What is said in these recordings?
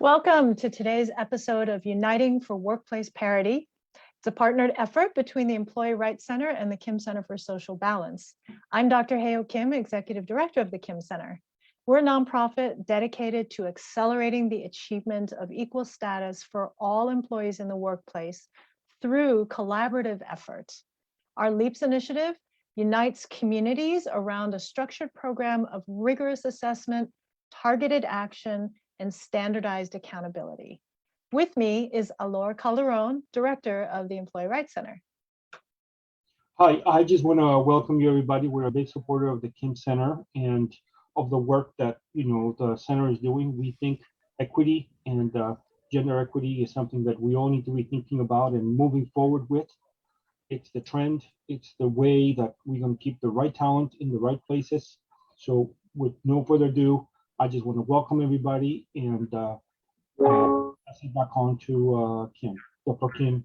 Welcome to today's episode of Uniting for Workplace Parity. It's a partnered effort between the Employee Rights Center and the Kim Center for Social Balance. I'm Dr. Hei-ock Kim, Executive Director of the Kim Center. We're a nonprofit dedicated to accelerating the achievement of equal status for all employees in the workplace through collaborative efforts. Our LEAPS initiative unites communities around a structured program of rigorous assessment, targeted action, and standardized accountability. With me is Calderon, Director of the Employee Rights Center. Hi, I just want to welcome you, everybody. We're a big supporter of the Kim Center and of the work that the center is doing. We think equity and gender equity is something that we all need to be thinking about and moving forward with. It's the trend. It's the way that we're going to keep the right talent in the right places. So with no further ado, I just want to welcome everybody and pass it back on to Kim, Dr. Kim.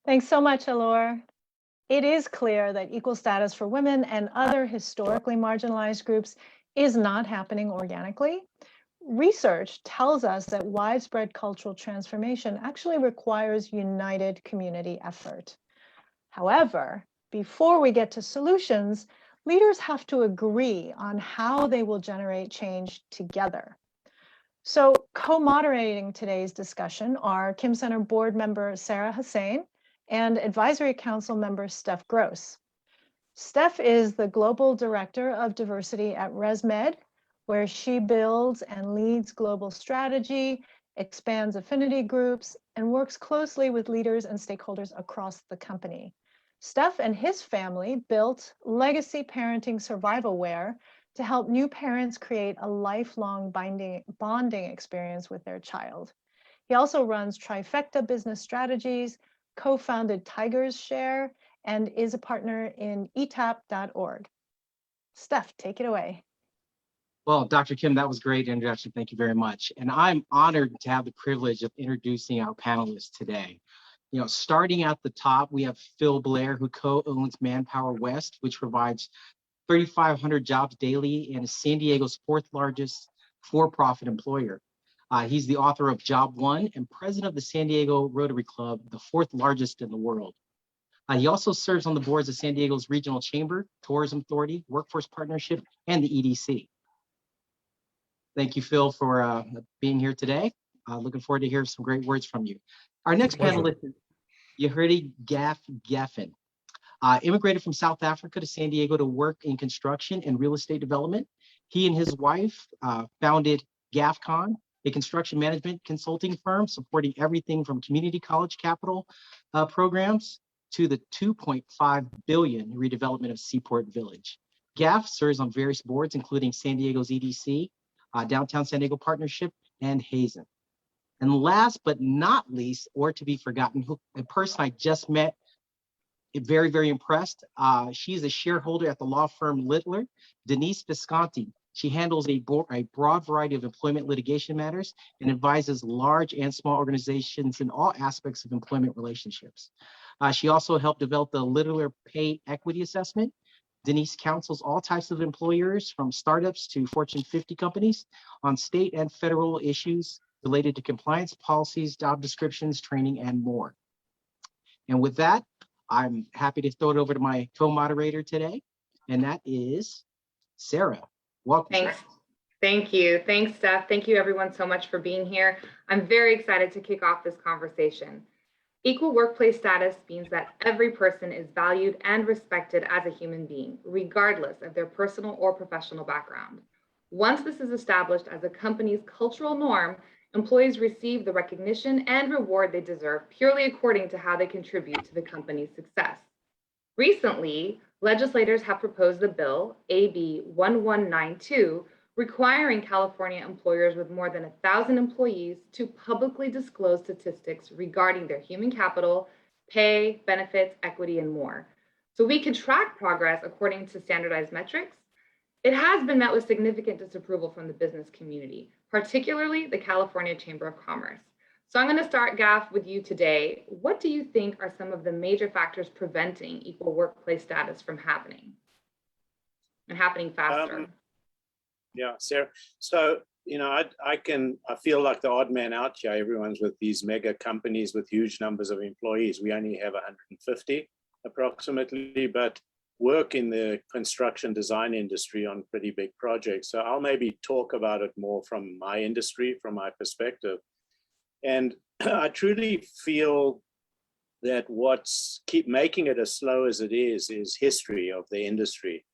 Thanks so much, Alor. It is clear that equal status for women and other historically marginalized groups is not happening organically. Research tells us that widespread cultural transformation actually requires united community effort. However, before we get to solutions, leaders have to agree on how they will generate change together. So co-moderating today's discussion are Kim Center board member Sarah Hussain and advisory council member Steph Gross. Steph is the global director of diversity at ResMed, where she builds and leads global strategy, expands affinity groups, and works closely with leaders and stakeholders across the company. Steph and his family built Legacy Parenting Survivalware to help new parents create a lifelong bonding experience with their child. He also runs Trifecta Business Strategies, co-founded Tigers Share, and is a partner in etap.org. Steph, take it away. Well, Dr. Kim, that was a great introduction. Thank you very much. And I'm honored to have the privilege of introducing our panelists today. Starting at the top, we have Phil Blair, who co-owns Manpower West, which provides 3,500 jobs daily and is San Diego's fourth largest for-profit employer. He's the author of Job One and president of the San Diego Rotary Club, the fourth largest in the world. He also serves on the boards of San Diego's Regional Chamber, Tourism Authority, Workforce Partnership, and the EDC. Thank you, Phil, for being here today. Looking forward to hearing some great words from you. Our next panelist is Yehudi Geffen. Immigrated from South Africa to San Diego to work in construction and real estate development. He and his wife founded GAFCON, a construction management consulting firm supporting everything from community college capital programs to the $2.5 billion redevelopment of Seaport Village. GAF serves on various boards, including San Diego's EDC, Downtown San Diego Partnership, and Hazen. And last but not least, or to be forgotten, a person I just met, very, very impressed. She's a shareholder at the law firm Littler, Denise Bisconti. She handles a broad variety of employment litigation matters and advises large and small organizations in all aspects of employment relationships. She also helped develop the Littler Pay Equity Assessment. Denise counsels all types of employers, from startups to Fortune 50 companies, on state and federal issues related to compliance, policies, job descriptions, training, and more. And with that, I'm happy to throw it over to my co-moderator today, and that is Sarah. Welcome. Thanks. Thank you. Thanks, Steph. Thank you, everyone, so much for being here. I'm very excited to kick off this conversation. Equal workplace status means that every person is valued and respected as a human being, regardless of their personal or professional background. Once this is established as a company's cultural norm, employees receive the recognition and reward they deserve purely according to how they contribute to the company's success. Recently, legislators have proposed the bill, AB 1192, requiring California employers with more than 1,000 employees to publicly disclose statistics regarding their human capital, pay, benefits, equity, and more. So we can track progress according to standardized metrics. It has been met with significant disapproval from the business community, particularly the California Chamber of Commerce. So I'm going to start, Gaf, with you today. What do you think are some of the major factors preventing equal workplace status from happening and happening faster? Yeah, Sarah. So I feel like the odd man out here. Everyone's with these mega companies with huge numbers of employees. We only have 150 approximately, but work in the construction design industry on pretty big projects. So I'll maybe talk about it more from my industry, from my perspective. And I truly feel that what's keep making it as slow as it is history of the industry.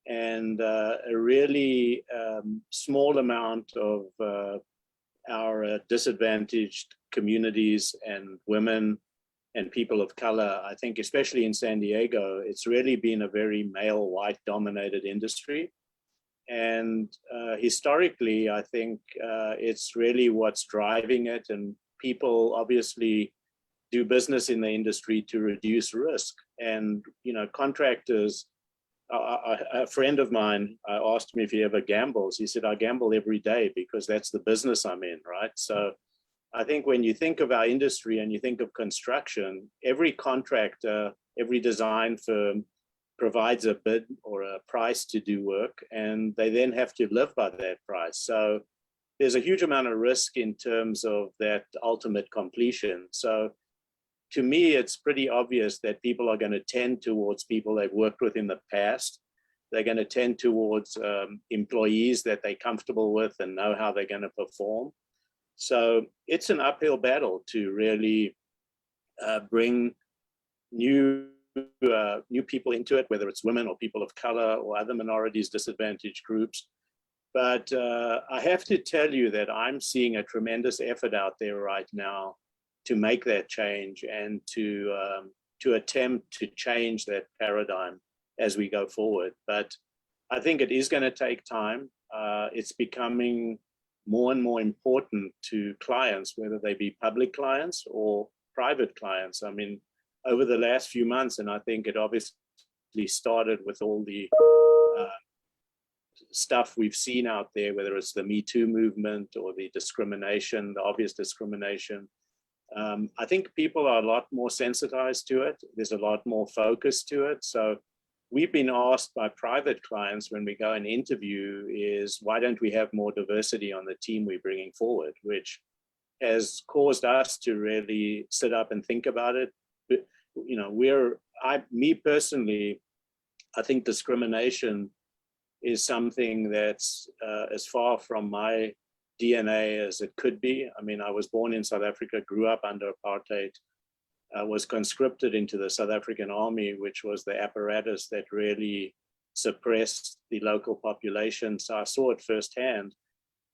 And a really small amount of our disadvantaged communities and women and people of color, I think, especially in San Diego, it's really been a very male, white dominated industry. And historically, I think it's really what's driving it. And people obviously do business in the industry to reduce risk. And, contractors, a friend of mine, I asked him if he ever gambles. He said, I gamble every day because that's the business I'm in, right? So I think when you think of our industry and you think of construction, every contractor, every design firm provides a bid or a price to do work, and they then have to live by that price. So there's a huge amount of risk in terms of that ultimate completion. So to me, it's pretty obvious that people are going to tend towards people they've worked with in the past. They're going to tend towards employees that they're comfortable with and know how they're going to perform. So it's an uphill battle to really bring new people into it, whether it's women or people of color or other minorities, disadvantaged groups. But I have to tell you that I'm seeing a tremendous effort out there right now to make that change and to attempt to change that paradigm as we go forward. But I think it is going to take time. It's becoming more and more important to clients, whether they be public clients or private clients. I mean, over the last few months, and I think it obviously started with all the stuff we've seen out there, whether it's the Me Too movement or the discrimination, the obvious discrimination. I think people are a lot more sensitized to it. There's a lot more focus to it. So we've been asked by private clients when we go and interview is, why don't we have more diversity on the team we're bringing forward, which has caused us to really sit up and think about it. But, me personally, I think discrimination is something that's as far from my DNA as it could be. I mean, I was born in South Africa, grew up under apartheid, was conscripted into the South African Army, which was the apparatus that really suppressed the local population. So I saw it firsthand.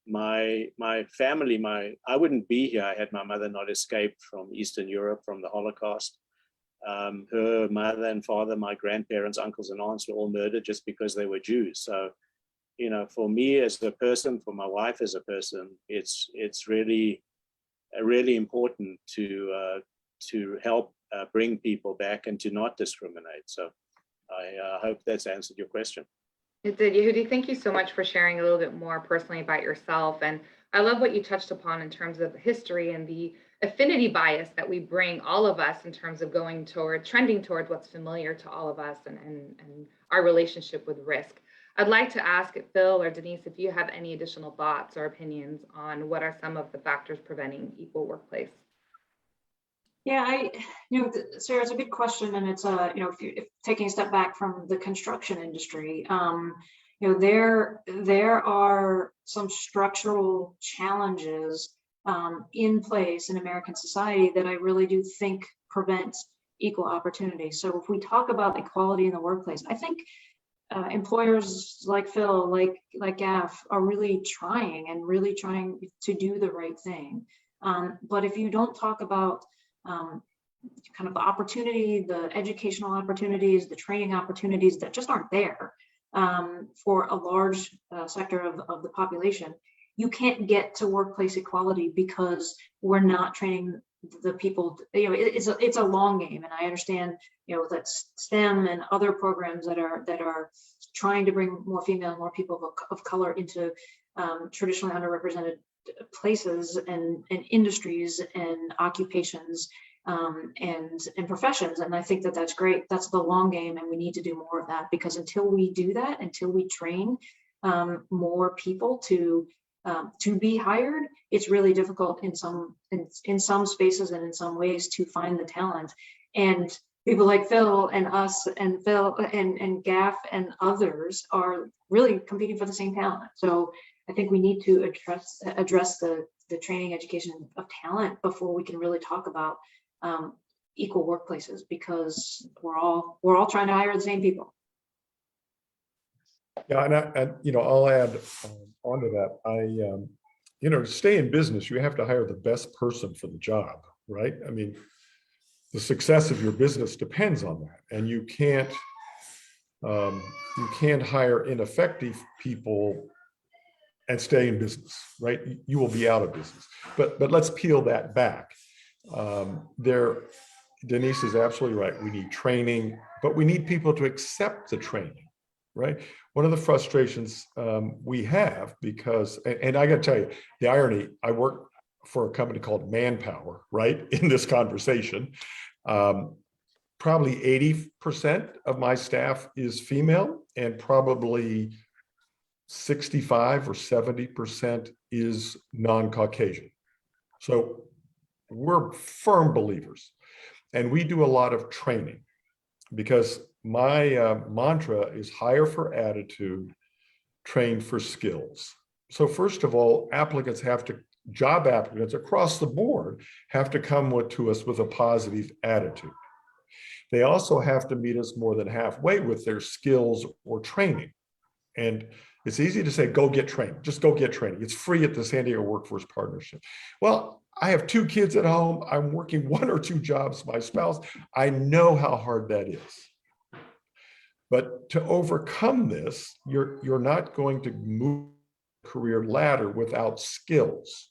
My family, I wouldn't be here had my mother not escaped from Eastern Europe, from the Holocaust. Her mother and father, my grandparents, uncles and aunts were all murdered just because they were Jews. So, for me as a person, for my wife as a person, it's really important to help bring people back and to not discriminate. So I hope that's answered your question. It did. Yehudi, thank you so much for sharing a little bit more personally about yourself. And I love what you touched upon in terms of history and the affinity bias that we bring, all of us, in terms of trending towards what's familiar to all of us and our relationship with risk. I'd like to ask Phil or Denise if you have any additional thoughts or opinions on what are some of the factors preventing equal workplace. Yeah, Sarah, it's a good question, and it's if taking a step back from the construction industry, there are some structural challenges in place in American society that I really do think prevent equal opportunity. So if we talk about equality in the workplace, I think employers like Phil, like GAF, are really trying to do the right thing. But if you don't talk about kind of the opportunity, the educational opportunities, the training opportunities that just aren't there for a large sector of the population, you can't get to workplace equality because we're not training the people. It's a long game, and I understand that STEM and other programs that are trying to bring more female, more people of color into traditionally underrepresented places and industries and occupations and professions. And I think that that's great. That's the long game, and we need to do more of that, because until we do that, until we train more people to to be hired, it's really difficult in some spaces and in some ways to find the talent. And people like Phil and us and Phil and Gaff and others are really competing for the same talent. So I think we need to address the training education of talent before we can really talk about equal workplaces, because we're all trying to hire the same people. Yeah, and you know, I'll add onto that. You know, to stay in business, you have to hire the best person for the job, right? I mean, the success of your business depends on that, and you can't hire ineffective people and stay in business, right? You will be out of business. But let's peel that back. Denise is absolutely right. We need training, but we need people to accept the training, right? One of the frustrations we have, because, and I got to tell you, the irony, I work for a company called Manpower, right? In this conversation, probably 80% of my staff is female, and probably 65 or 70% is non-Caucasian. So we're firm believers, and we do a lot of training, because my mantra is hire for attitude, train for skills. So first of all, job applicants across the board have to come to us with a positive attitude. They also have to meet us more than halfway with their skills or training. And it's easy to say, go get training, just go get training. It's free at the San Diego Workforce Partnership. Well, I have 2 kids at home. I'm working 1 or 2 jobs, my spouse. I know how hard that is. But to overcome this, you're not going to move a career ladder without skills.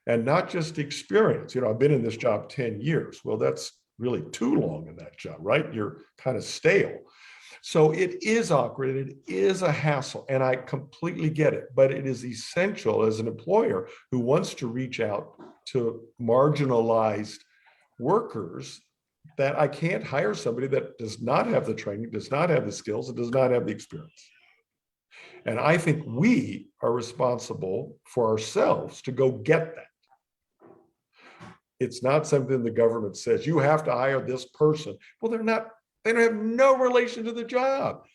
And not just experience. You know, I've been in this job 10 years. Well, that's really too long in that job, right? You're kind of stale. So it is awkward, it is a hassle, and I completely get it, but it is essential as an employer who wants to reach out to marginalized workers, that I can't hire somebody that does not have the training, does not have the skills, and does not have the experience. And I think we are responsible for ourselves to go get that. It's not something the government says, you have to hire this person. Well, they don't have no relation to the job.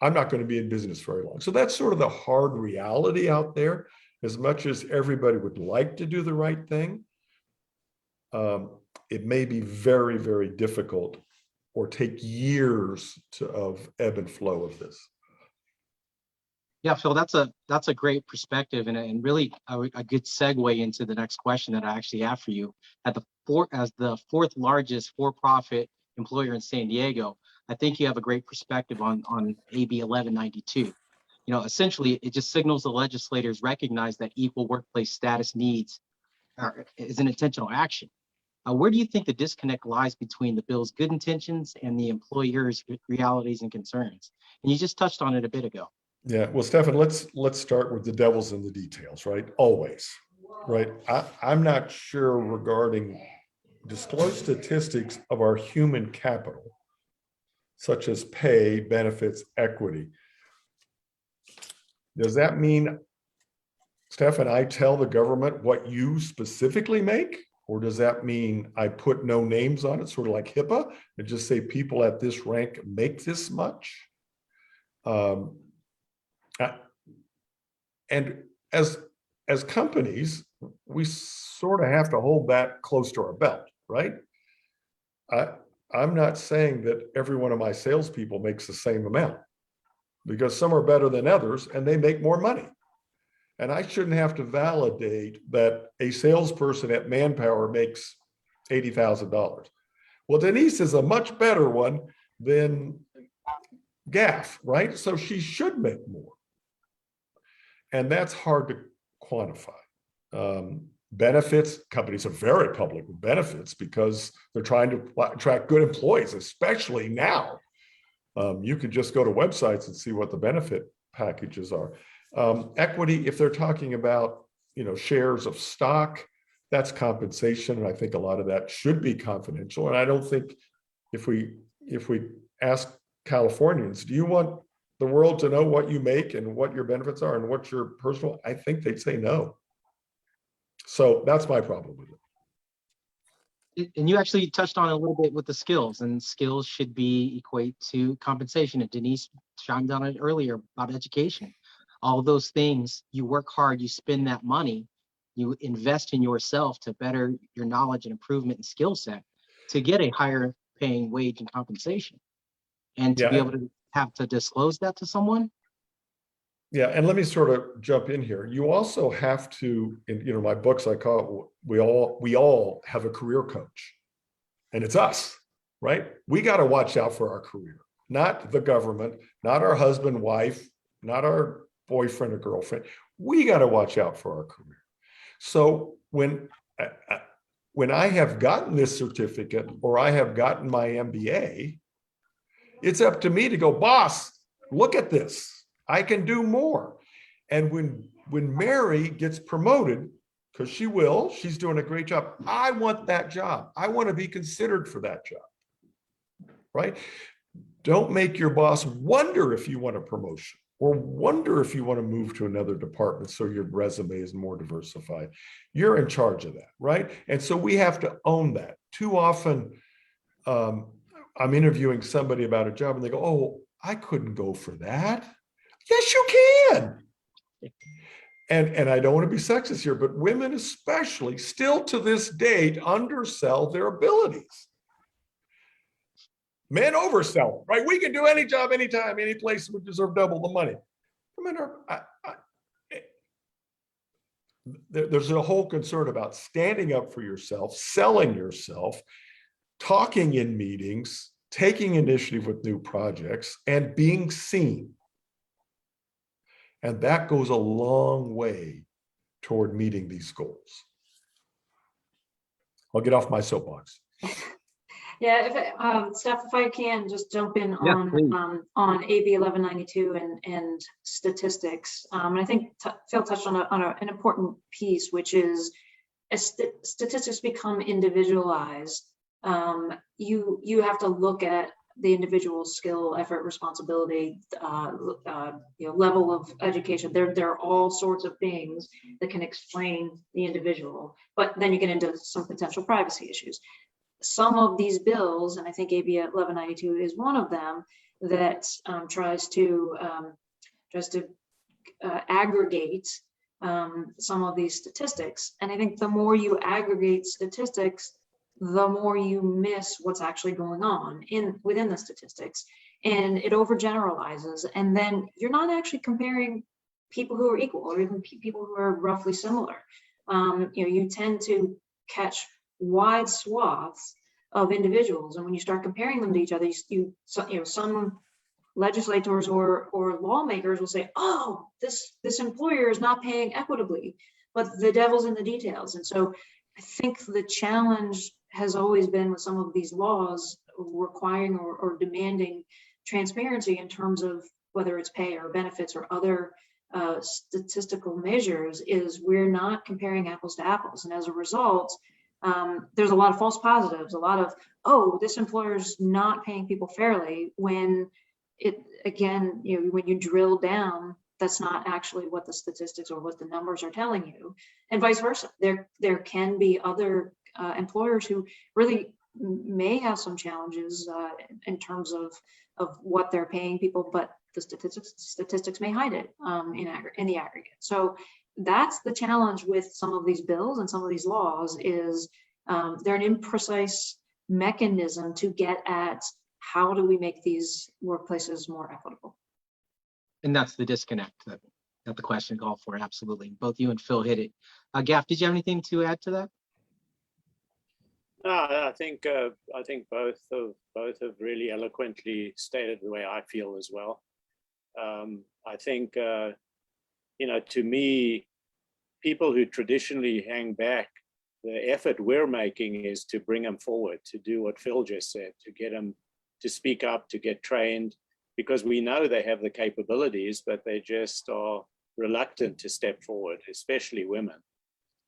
I'm not going to be in business very long. So that's sort of the hard reality out there. As much as everybody would like to do the right thing, it may be very, very difficult or take years of ebb and flow of this. Yeah, Phil, that's a great perspective, and really a good segue into the next question that I actually have for you. As the 4th largest for-profit employer in San Diego, I think you have a great perspective on AB 1192. You know, essentially, it just signals the legislators recognize that equal workplace status needs is an intentional action. Where do you think the disconnect lies between the bill's good intentions and the employer's realities and concerns? And you just touched on it a bit ago. Yeah, well, Stefan, let's start with the devil's in the details, right? Always, right? I'm not sure regarding disclosed statistics of our human capital, such as pay, benefits, equity. Does that mean, Stefan, I tell the government what you specifically make? Or does that mean I put no names on it, sort of like HIPAA, and just say people at this rank make this much? And as companies, we sort of have to hold that close to our belt, right? I'm not saying that every one of my salespeople makes the same amount, because some are better than others and they make more money. And I shouldn't have to validate that a salesperson at Manpower makes $80,000. Well, Denise is a much better one than Gaff, right? So she should make more. And that's hard to quantify. Benefits, companies are very public with benefits because they're trying to attract good employees, especially now. You could just go to websites and see what the benefit packages are. Equity, if they're talking about, you know, shares of stock, that's compensation, and I think a lot of that should be confidential. And I don't think if we ask Californians, do you want the world to know what you make and what your benefits are and what your personal, I think they'd say no. So that's my problem with it. And you actually touched on it a little bit with the skills, and skills should be equate to compensation. And Denise chimed on it earlier about education. All of those things, you work hard, you spend that money, you invest in yourself to better your knowledge and improvement and skill set to get a higher paying wage and compensation. And to be able to have to disclose that to someone. Yeah, and let me sort of jump in here. You also have to, in my books, I call it, we all have a career coach, and it's us, right? We got to watch out for our career, not the government, not our husband, wife, not our boyfriend or girlfriend. We got to watch out for our career. So when I have gotten this certificate or I have gotten my MBA, it's up to me to go, boss, look at this. I can do more. And when Mary gets promoted, because she will, she's doing a great job. I want that job. I want to be considered for that job, right? Don't make your boss wonder if you want a promotion or wonder if you want to move to another department so your resume is more diversified. You're in charge of that, right? And so we have to own that. Too often, I'm interviewing somebody about a job and they go, oh, I couldn't go for that. Yes, you can. And I don't want to be sexist here, but women especially still to this date undersell their abilities. Men oversell them, right? We can do any job, anytime, any place. We deserve double the money. Women are, there's a whole concern about standing up for yourself, selling yourself, talking in meetings, taking initiative with new projects, and being seen. And that goes a long way toward meeting these goals. I'll get off my soapbox. Yeah, Steph, if I can just jump in on AB 1192 and statistics. And I think Phil touched on an important piece, which is as statistics become individualized, you have to look at the individual skill, effort, responsibility, level of education. There are all sorts of things that can explain the individual, but then you get into some potential privacy issues. Some of these bills, and I think AB 1192 is one of them, that tries to aggregate some of these statistics. And I think the more you aggregate statistics, the more you miss what's actually going on within the statistics, and it overgeneralizes. And then you're not actually comparing people who are equal or even people who are roughly similar. You tend to catch wide swaths of individuals, and when you start comparing them to each other, some legislators or lawmakers will say, "Oh, this employer is not paying equitably," but the devil's in the details. And so I think the challenge has always been with some of these laws requiring or demanding transparency in terms of whether it's pay or benefits or other statistical measures, is we're not comparing apples to apples. And as a result, there's a lot of false positives, a lot of, oh, this employer's not paying people fairly, when when you drill down, that's not actually what the statistics or what the numbers are telling you, and vice versa. There can be other employers who really may have some challenges in terms of what they're paying people, but the statistics may hide it in the aggregate. So that's the challenge with some of these bills and some of these laws, is they're an imprecise mechanism to get at how do we make these workplaces more equitable. And that's the disconnect that the question called for. Absolutely. Both you and Phil hit it. Gaff, did you have anything to add to that? No, I think both have really eloquently stated the way I feel as well. I think to me, people who traditionally hang back, the effort we're making is to bring them forward, to do what Phil just said, to get them to speak up, to get trained, because we know they have the capabilities, but they just are reluctant to step forward, especially women.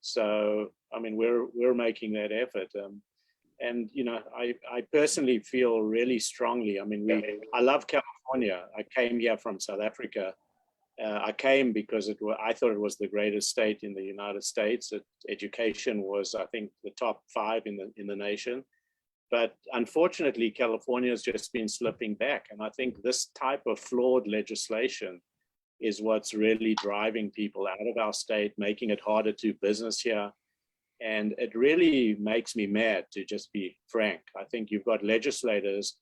So, I mean, we're making that effort. And I personally feel really strongly. I mean, I love California. California. I came here from South Africa. I came because I thought it was the greatest state in the United States. Education was, I think, the top 5 in the nation. But unfortunately, California has just been slipping back. And I think this type of flawed legislation is what's really driving people out of our state, making it harder to do business here. And it really makes me mad, to just be frank. I think you've got legislators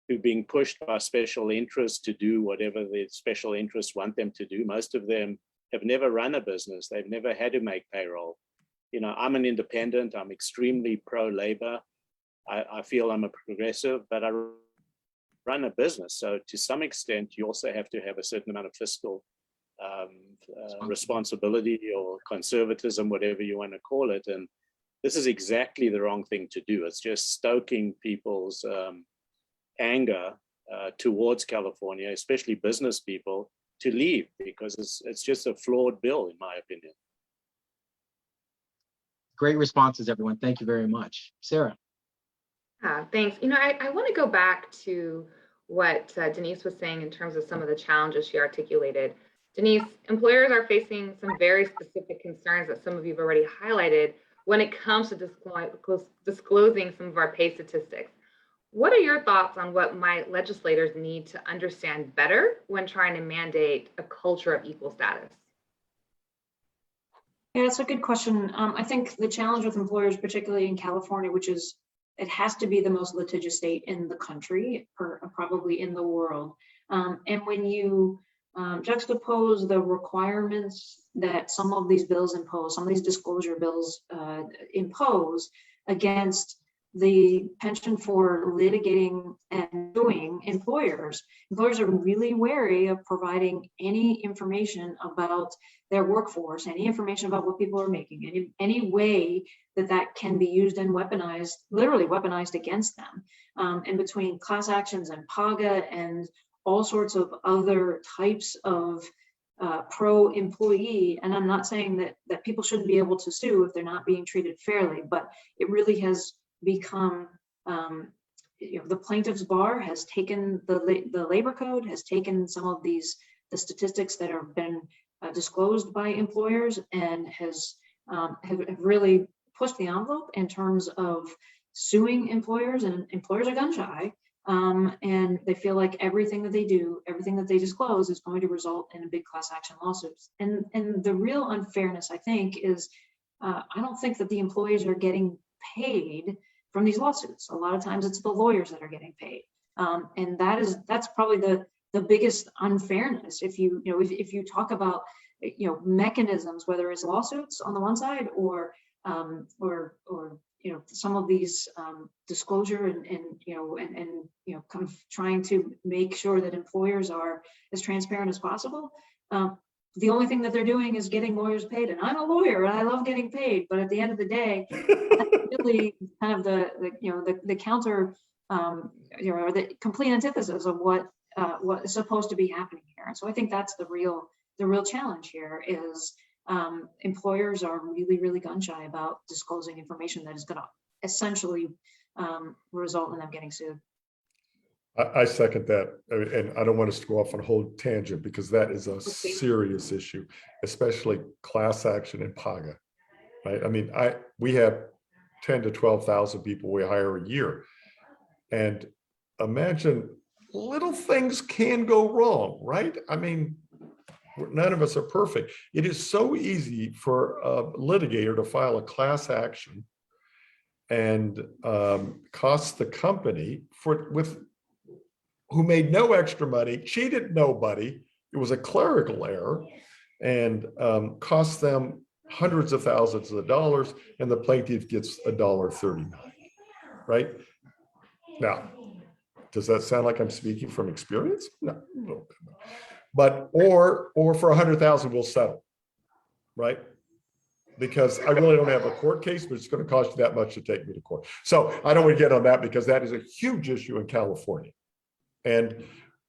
who are being pushed by special interests to do whatever the special interests want them to do. Most of them have never run a business. They've never had to make payroll. You know, I'm an independent. I'm extremely pro-labor. I feel I'm a progressive, but I run a business. So to some extent, you also have to have a certain amount of fiscal responsibility or conservatism, whatever you want to call it. And this is exactly the wrong thing to do. It's just stoking people's anger towards California, especially business people, to leave, because it's just a flawed bill, in my opinion. Great responses, everyone. Thank you very much. Sarah. Thanks. You know, I want to go back to what Denise was saying in terms of some of the challenges she articulated. Denise, employers are facing some very specific concerns that some of you have already highlighted when it comes to disclosing some of our pay statistics. What are your thoughts on what might legislators need to understand better when trying to mandate a culture of equal status? Yeah, it's a good question. I think the challenge with employers, particularly in California, which is it has to be the most litigious state in the country, or probably in the world. And when you juxtapose the requirements that some of these bills impose, some of these disclosure bills impose against the penchant for litigating and doing employers are really wary of providing any information about their workforce, any information about what people are making, any way that can be used and weaponized, literally weaponized against them. And between class actions and PAGA and all sorts of other types of pro-employee, and I'm not saying that people shouldn't be able to sue if they're not being treated fairly, but it really has become, the plaintiff's bar has taken the labor code, has taken some of the statistics that have been disclosed by employers, and have really pushed the envelope in terms of suing employers, and employers are gun shy. And they feel like everything that they do, everything that they disclose is going to result in a big class action lawsuits. And the real unfairness, I think, is I don't think that the employees are getting paid from these lawsuits. A lot of times it's the lawyers that are getting paid. And that's probably the biggest unfairness. If you talk about mechanisms, whether it's lawsuits on the one side or some of these disclosure and kind of trying to make sure that employers are as transparent as possible. The only thing that they're doing is getting lawyers paid, and I'm a lawyer and I love getting paid, but at the end of the day, that's really kind of the counter, or the complete antithesis of what is supposed to be happening here. And so I think that's the real challenge here is employers are really, really gun shy about disclosing information that is going to essentially result in them getting sued. I second that, and I don't want us to go off on a whole tangent because that is a serious issue, especially class action and PAGA, right? I mean, we have 10 to 12,000 people we hire a year, and imagine little things can go wrong, right? I mean, none of us are perfect. It is so easy for a litigator to file a class action and cost the company who made no extra money, cheated nobody. It was a clerical error, and cost them hundreds of thousands of dollars, and the plaintiff gets $1.39, right? Now, does that sound like I'm speaking from experience? No, a little bit. But or for 100,000 we'll settle, right? Because I really don't have a court case, but it's going to cost you that much to take me to court. So I don't want to get on that because that is a huge issue in California. And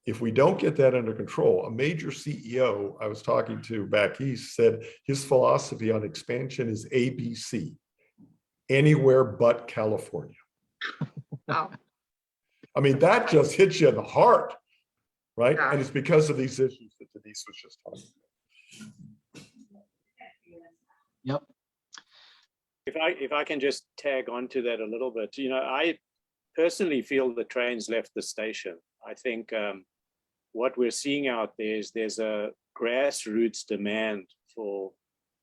if we don't get that under control, a major CEO I was talking to back east said his philosophy on expansion is ABC, anywhere but California. Wow. I mean, that just hits you in the heart. right? Yeah. And it's because of these issues that Denise was just talking about. Yep. If I can just tag on to that a little bit, I personally feel the train's left the station. I think what we're seeing out there is there's a grassroots demand for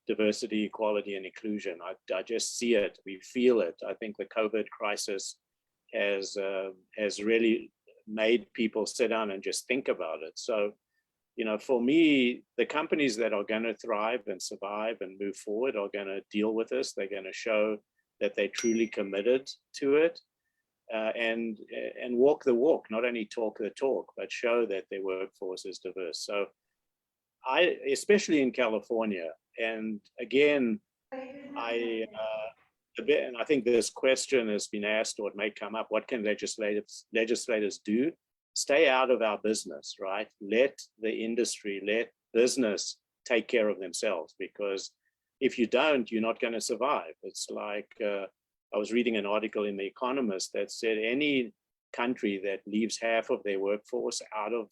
diversity, equality, and inclusion. I just see it. We feel it. I think the COVID crisis has really made people sit down and just think about it. So, for me, the companies that are going to thrive and survive and move forward are going to deal with this. They're going to show that they're truly committed to it, and walk the walk, not only talk the talk, but show that their workforce is diverse. So especially in California, and again, and I think this question has been asked, or it may come up, what can legislators do? Stay out of our business, right? Let the industry, let business take care of themselves, because if you don't, you're not going to survive. It's like, I was reading an article in The Economist that said any country that leaves half of their workforce out of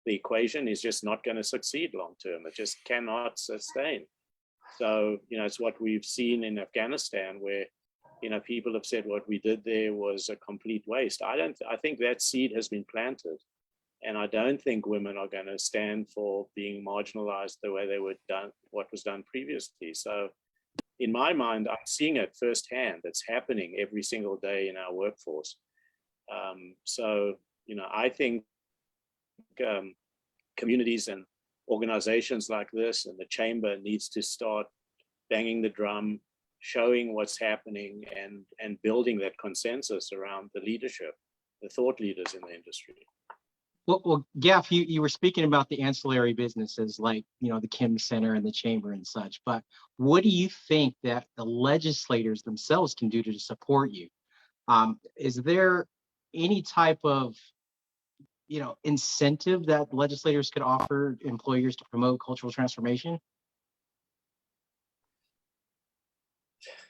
the equation is just not going to succeed long term. It just cannot sustain. So, it's what we've seen in Afghanistan, where, people have said what we did there was a complete waste. I think that seed has been planted. And I don't think women are going to stand for being marginalized the way they were done, what was done previously. So in my mind, I'm seeing it firsthand. It's happening every single day in our workforce. I think communities and organizations like this and the chamber needs to start banging the drum, showing what's happening, and building that consensus around the leadership, the thought leaders in the industry. Well, Gaff, you were speaking about the ancillary businesses like, the Kim Center and the Chamber and such, but what do you think that the legislators themselves can do to support you? Is there any type of, incentive that legislators could offer employers to promote cultural transformation?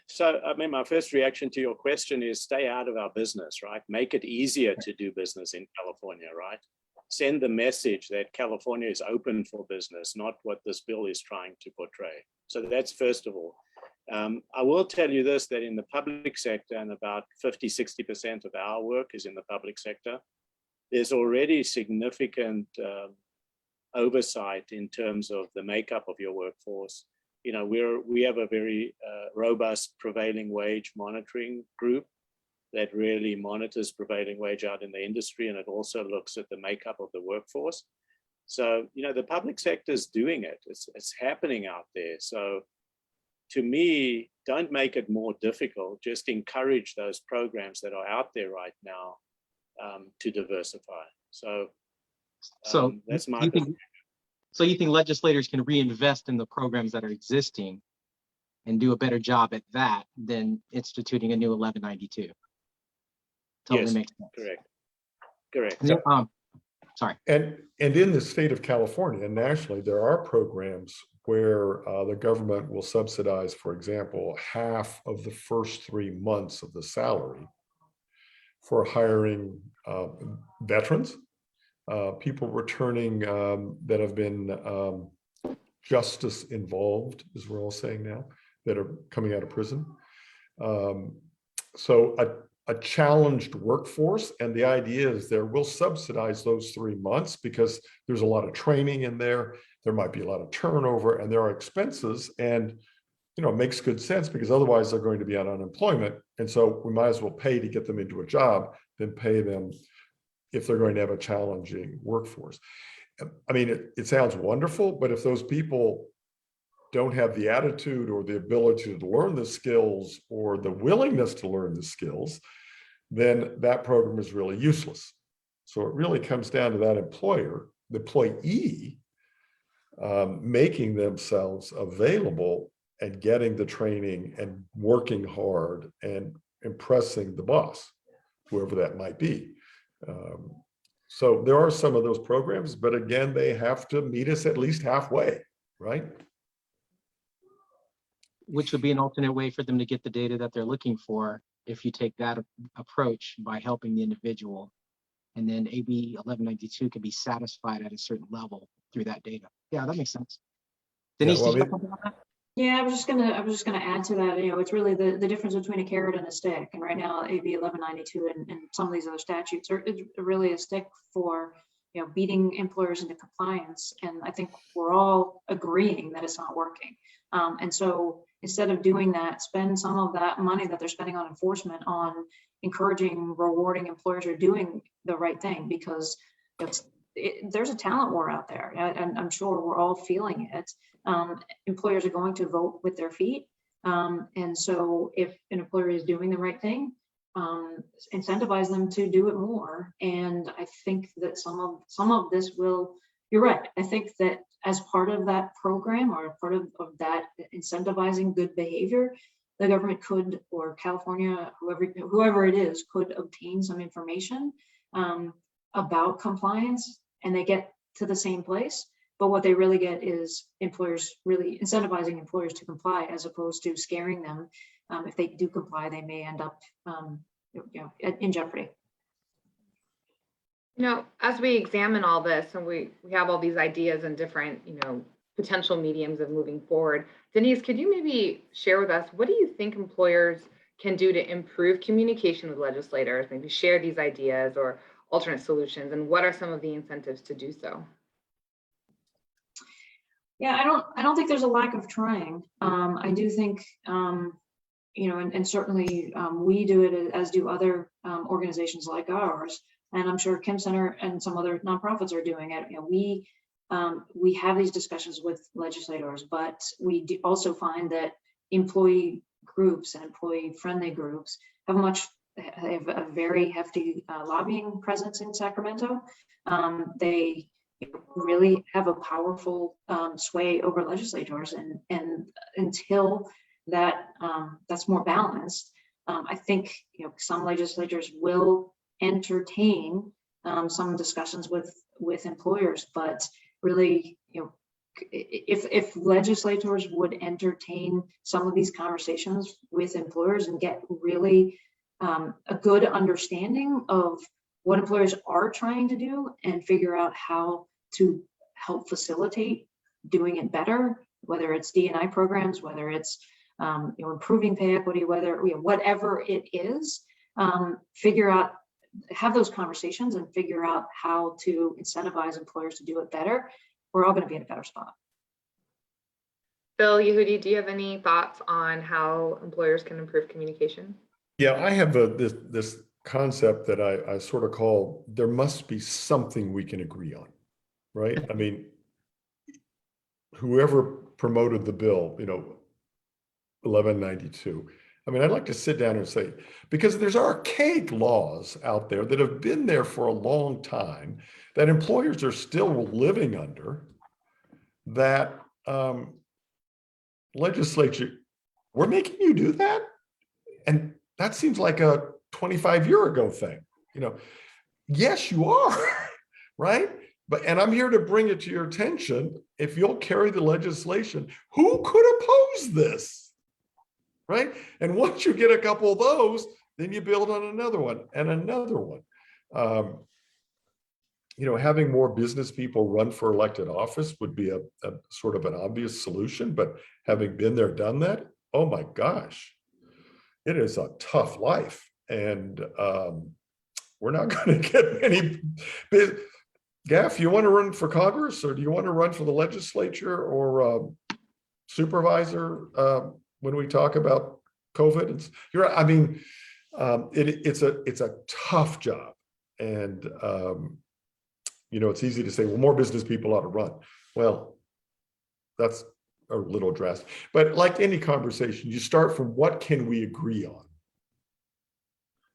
So, my first reaction to your question is stay out of our business, right? Make it easier to do business in California, right? Send the message that California is open for business, not what this bill is trying to portray. So that's first of all. I will tell you this, that in the public sector, and about 50-60% of our work is in the public sector, there's already significant oversight in terms of the makeup of your workforce. We have a very robust prevailing wage monitoring group that really monitors prevailing wage out in the industry, and it also looks at the makeup of the workforce. So, the public sector is doing it. It's happening out there. So, to me, don't make it more difficult. Just encourage those programs that are out there right now to diversify. So that's my perspective. So you think legislators can reinvest in the programs that are existing and do a better job at that than instituting a new 1192? Totally Yes, makes sense. Correct. So, sorry. And in the state of California and nationally, there are programs where the government will subsidize, for example, half of the first 3 months of the salary for hiring veterans, people returning that have been justice involved, as we're all saying now, that are coming out of prison. So a challenged workforce, and the idea is there we'll subsidize those 3 months because there's a lot of training in there. There might be a lot of turnover, and there are expenses, and it makes good sense because otherwise they're going to be on unemployment, and so we might as well pay to get them into a job than pay them if they're going to have a challenging workforce. I mean, it sounds wonderful, but if those people don't have the attitude or the ability to learn the skills or the willingness to learn the skills, then that program is really useless. So it really comes down to that the employee, making themselves available and getting the training and working hard and impressing the boss, whoever that might be. So there are some of those programs, but again, they have to meet us at least halfway, right? Which would be an alternate way for them to get the data that they're looking for if you take that approach by helping the individual And then AB 1192 can be satisfied at a certain level through that data. Yeah, that makes sense. Denise, well, did you have something on that? Yeah, I was just gonna add to that. It's really the difference between a carrot and a stick. And right now, AB 1192 and some of these other statutes are it's really a stick for beating employers into compliance. And I think we're all agreeing that it's not working. And so instead of doing that, spend some of that money that they're spending on enforcement on encouraging, rewarding employers who are doing the right thing, because there's a talent war out there, and I'm sure we're all feeling it. Employers are going to vote with their feet. And so if an employer is doing the right thing, incentivize them to do it more. And I think that some of this will, you're right. I think that as part of that program or part of that incentivizing good behavior, the government could, or California, whoever it is, could obtain some information about compliance, and they get to the same place. But what they really get is employers really incentivizing employers to comply, as opposed to scaring them. If they do comply, they may end up in jeopardy. As we examine all this and we have all these ideas and different, potential mediums of moving forward, Denise, could you maybe share with us, what do you think employers can do to improve communication with legislators, maybe share these ideas or alternate solutions, and what are some of the incentives to do so? Yeah, I don't think there's a lack of trying. I do think, and certainly we do it, as do other organizations like ours. And I'm sure Kim Center and some other nonprofits are doing it. We have these discussions with legislators, but we do also find that employee groups and employee-friendly groups have a very hefty lobbying presence in Sacramento. They really have a powerful sway over legislators, and until that's more balanced, I think some legislators will entertain some discussions with employers, but really, if legislators would entertain some of these conversations with employers and get really a good understanding of what employers are trying to do and figure out how to help facilitate doing it better, whether it's D&I programs, whether it's improving pay equity, whatever it is, have those conversations and figure out how to incentivize employers to do it better. We're all going to be in a better spot. Bill, Yehudi, do you have any thoughts on how employers can improve communication? Yeah, I have this concept that I sort of call, there must be something we can agree on, right? I mean, whoever promoted the bill, 1192, I mean, I'd like to sit down and say, because there's archaic laws out there that have been there for a long time that employers are still living under, that legislature, we're making you do that? And that seems like a 25-year-ago thing. Yes, you are, right? And I'm here to bring it to your attention. If you'll carry the legislation, who could oppose this? Right? And once you get a couple of those, then you build on another one and another one. Having more business people run for elected office would be a sort of an obvious solution, but having been there, done that, oh my gosh, it is a tough life. And we're not going to get many. Gaff, you want to run for Congress, or do you want to run for the legislature or supervisor when we talk about COVID? It's a tough job, and it's easy to say, well, more business people ought to run. Well, that's a little drastic, but like any conversation, you start from what can we agree on,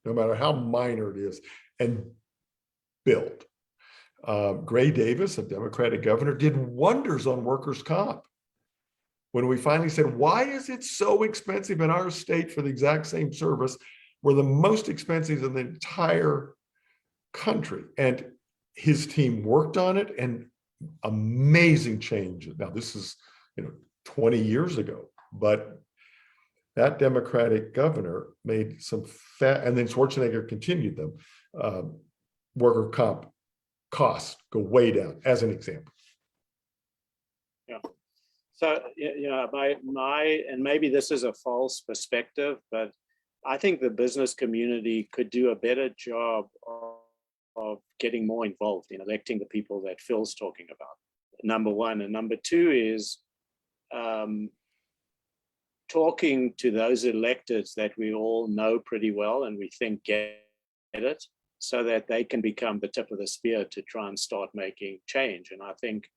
no matter how minor it is, and build. Gray Davis, a Democratic governor, did wonders on workers' comp. When we finally said, why is it so expensive in our state for the exact same service? We're the most expensive in the entire country. And his team worked on it, and amazing change. Now, this is 20 years ago, but that Democratic governor made some and then Schwarzenegger continued them, worker comp costs go way down, as an example. Yeah. So, and maybe this is a false perspective, but I think the business community could do a better job of getting more involved in electing the people that Phil's talking about, number one. And number two is talking to those electeds that we all know pretty well and we think get it, so that they can become the tip of the spear to try and start making change. And I think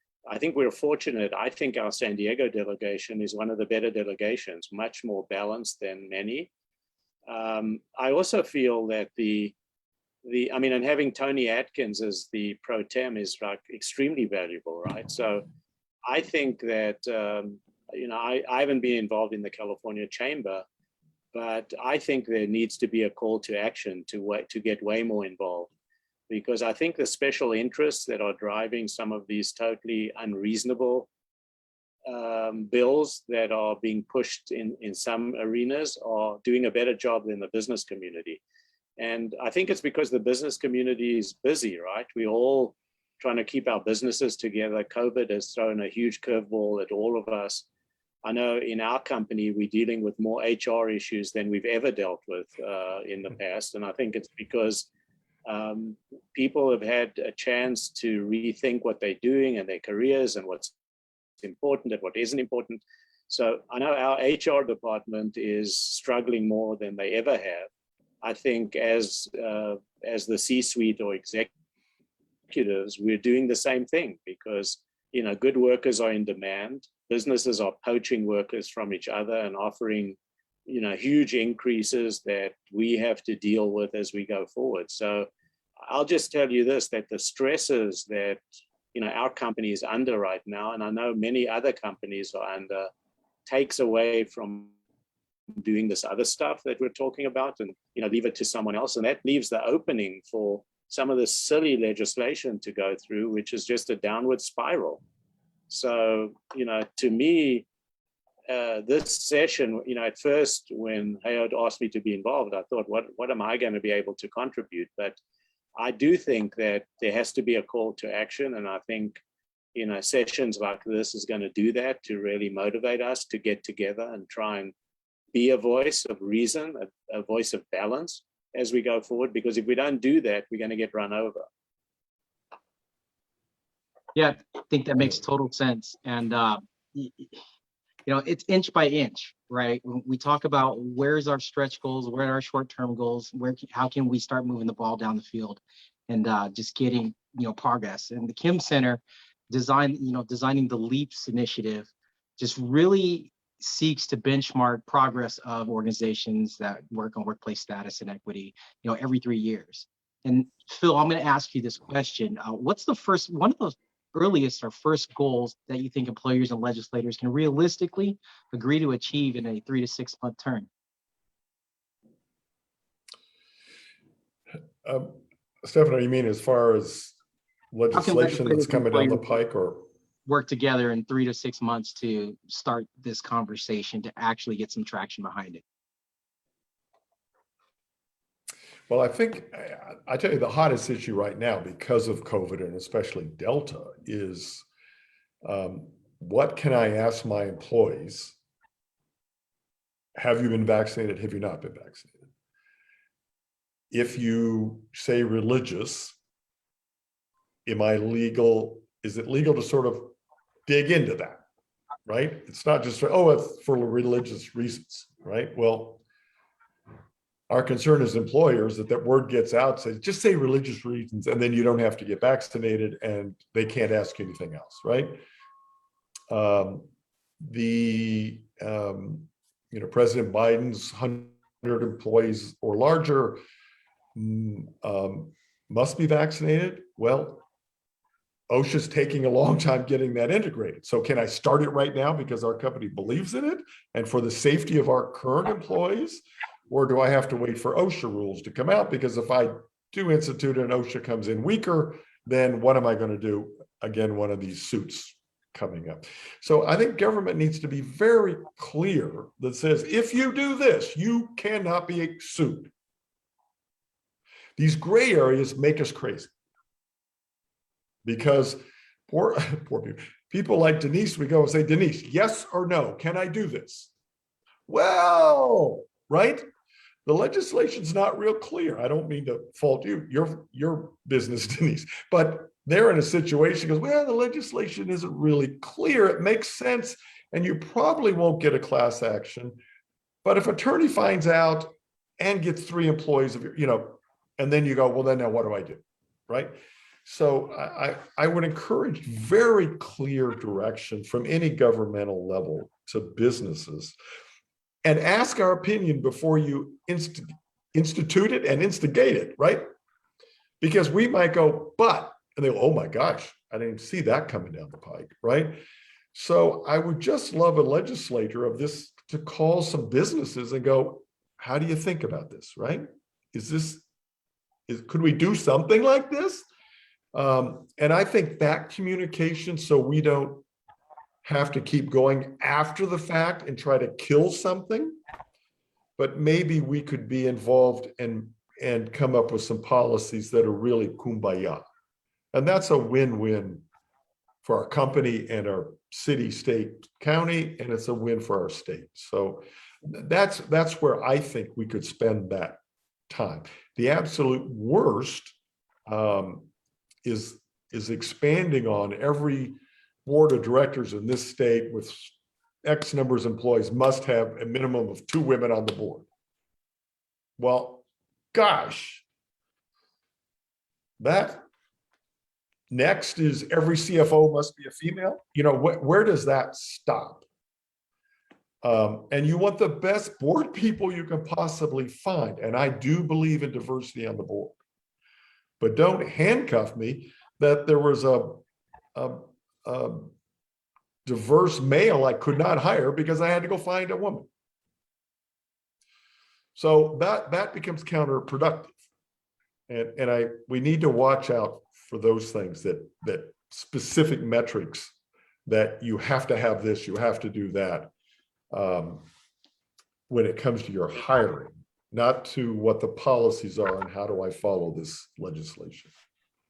we're fortunate. I think our San Diego delegation is one of the better delegations, much more balanced than many. I also feel that and having Tony Atkins as the pro tem is like extremely valuable, right? So I think that, I haven't been involved in the California Chamber, but I think there needs to be a call to action to get way more involved, because I think the special interests that are driving some of these totally unreasonable bills that are being pushed in some arenas are doing a better job than the business community. And I think it's because the business community is busy, right? We're all trying to keep our businesses together. COVID has thrown a huge curveball at all of us. I know in our company, we're dealing with more HR issues than we've ever dealt with in the past. And I think it's because people have had a chance to rethink what they're doing and their careers and what's important and what isn't important. So I know our HR department is struggling more than they ever have. I think as the C-suite or executives, we're doing the same thing because, good workers are in demand. Businesses are poaching workers from each other and offering, huge increases that we have to deal with as we go forward. So I'll just tell you this, that the stresses that, our company is under right now, and I know many other companies are under, takes away from doing this other stuff that we're talking about and, leave it to someone else. And that leaves the opening for some of the silly legislation to go through, which is just a downward spiral. So, to me, this session, at first when Hei-ock asked me to be involved, I thought, what am I going to be able to contribute? But I do think that there has to be a call to action. And I think, sessions like this is going to do that, to really motivate us to get together and try and be a voice of reason, a voice of balance as we go forward. Because if we don't do that, we're going to get run over. Yeah, I think that makes total sense. And, it's inch by inch, right? When we talk about where's our stretch goals, where are our short-term goals, how can we start moving the ball down the field and just getting, progress. And the Kim Center designing the LEAPS initiative just really seeks to benchmark progress of organizations that work on workplace status and equity, every 3 years. And Phil, I'm going to ask you this question. What's one of those earliest or first goals that you think employers and legislators can realistically agree to achieve in a 3 to 6 month term? Stefano, you mean as far as legislation that's coming down the pike, or work together in 3 to 6 months to start this conversation to actually get some traction behind it? Well, I think, I tell you, the hottest issue right now because of COVID and especially Delta is what can I ask my employees? Have you been vaccinated? Have you not been vaccinated? If you say religious, am I legal? Is it legal to sort of dig into that, right? It's not just, it's for religious reasons, right? Well, our concern as employers that word gets out, says just say religious reasons, and then you don't have to get vaccinated and they can't ask you anything else, right? President Biden's 100 employees or larger must be vaccinated. Well, OSHA's taking a long time getting that integrated. So can I start it right now because our company believes in it and for the safety of our current employees? Or do I have to wait for OSHA rules to come out? Because if I do institute and OSHA comes in weaker, then what am I going to do? Again, one of these suits coming up. So I think government needs to be very clear that says, if you do this, you cannot be sued. These gray areas make us crazy because poor people like Denise, we go and say, Denise, yes or no, can I do this? Well, right? The legislation's not real clear. I don't mean to fault you, your business, Denise, but they're in a situation because, well, the legislation isn't really clear. It makes sense, and you probably won't get a class action. But if attorney finds out and gets 3 employees of your, and then you go, well, then now what do I do? Right? So I would encourage very clear direction from any governmental level to businesses, and ask our opinion before you institute it and instigate it, right? Because we might go, but, and they go, oh my gosh, I didn't see that coming down the pike, right? So I would just love a legislator of this to call some businesses and go, how do you think about this, right? Could we do something like this? And I think that communication, so we don't have to keep going after the fact and try to kill something, but maybe we could be involved and come up with some policies that are really kumbaya. And that's a win-win for our company and our city, state, county, and it's a win for our state. So that's where I think we could spend that time. The absolute worst is expanding on every board of directors in this state with X numbers of employees must have a minimum of 2 women on the board. Well, gosh, that next is every CFO must be a female. Where does that stop? And you want the best board people you can possibly find. And I do believe in diversity on the board, but don't handcuff me that there was a diverse male I could not hire because I had to go find a woman. So that becomes counterproductive. And we need to watch out for those things, that specific metrics that you have to have this, you have to do that, when it comes to your hiring, not to what the policies are and how do I follow this legislation.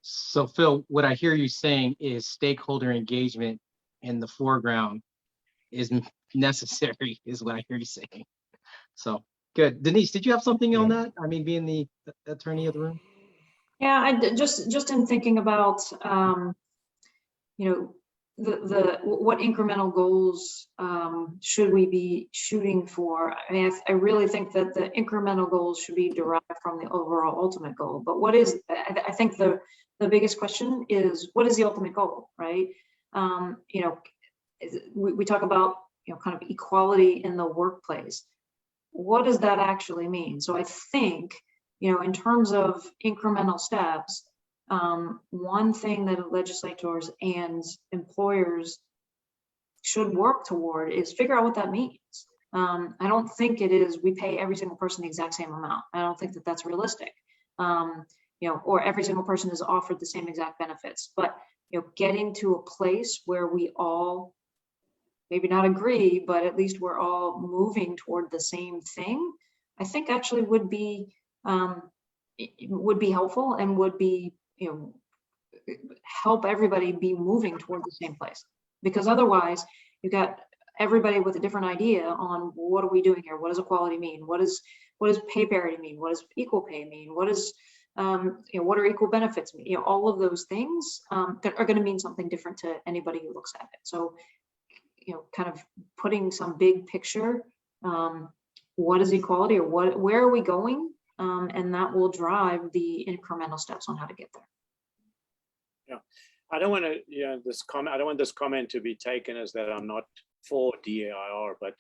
So Phil, what I hear you saying is stakeholder engagement in the foreground is necessary, is what I hear you saying. So good. Denise, did you have something on that? I mean, being the attorney of the room? Yeah, I just in thinking about, what incremental goals should we be shooting for? I mean, I really think that the incremental goals should be derived from the overall ultimate goal. But I think the biggest question is, what is the ultimate goal, right? We talk about, kind of equality in the workplace. What does that actually mean? So I think, in terms of incremental steps, one thing that legislators and employers should work toward is figure out what that means. I don't think it is we pay every single person the exact same amount. I don't think that that's realistic. Or every single person is offered the same exact benefits. But getting to a place where we all maybe not agree, but at least we're all moving toward the same thing, I think actually would be helpful and would be, help everybody be moving toward the same place. Because otherwise you got everybody with a different idea on what are we doing here? What does equality mean? What does pay parity mean? What does equal pay mean? What is what are equal benefits mean? All of those things are going to mean something different to anybody who looks at it. So, kind of putting some big picture, what is equality, or where are we going? And that will drive the incremental steps on how to get there. Yeah, I don't want to, I don't want this comment to be taken as that I'm not for DEIR, but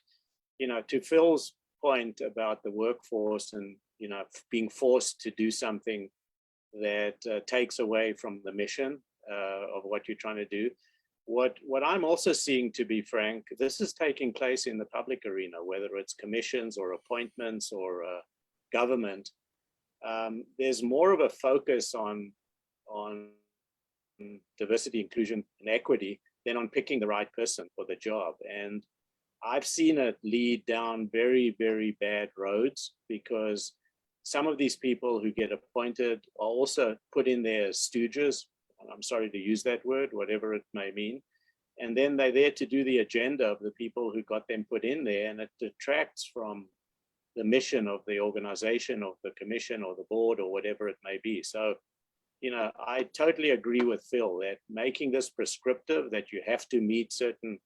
to Phil's point about the workforce and being forced to do something that takes away from the mission of what you're trying to do. What I'm also seeing, to be frank, this is taking place in the public arena, whether it's commissions or appointments or government. There's more of a focus on diversity, inclusion, and equity than on picking the right person for the job. And I've seen it lead down very, very bad roads because some of these people who get appointed are also put in there as stooges. I'm sorry to use that word, whatever it may mean. And then they're there to do the agenda of the people who got them put in there, and it detracts from the mission of the organization, of the commission or the board or whatever it may be. So, I totally agree with Phil that making this prescriptive, that you have to meet certain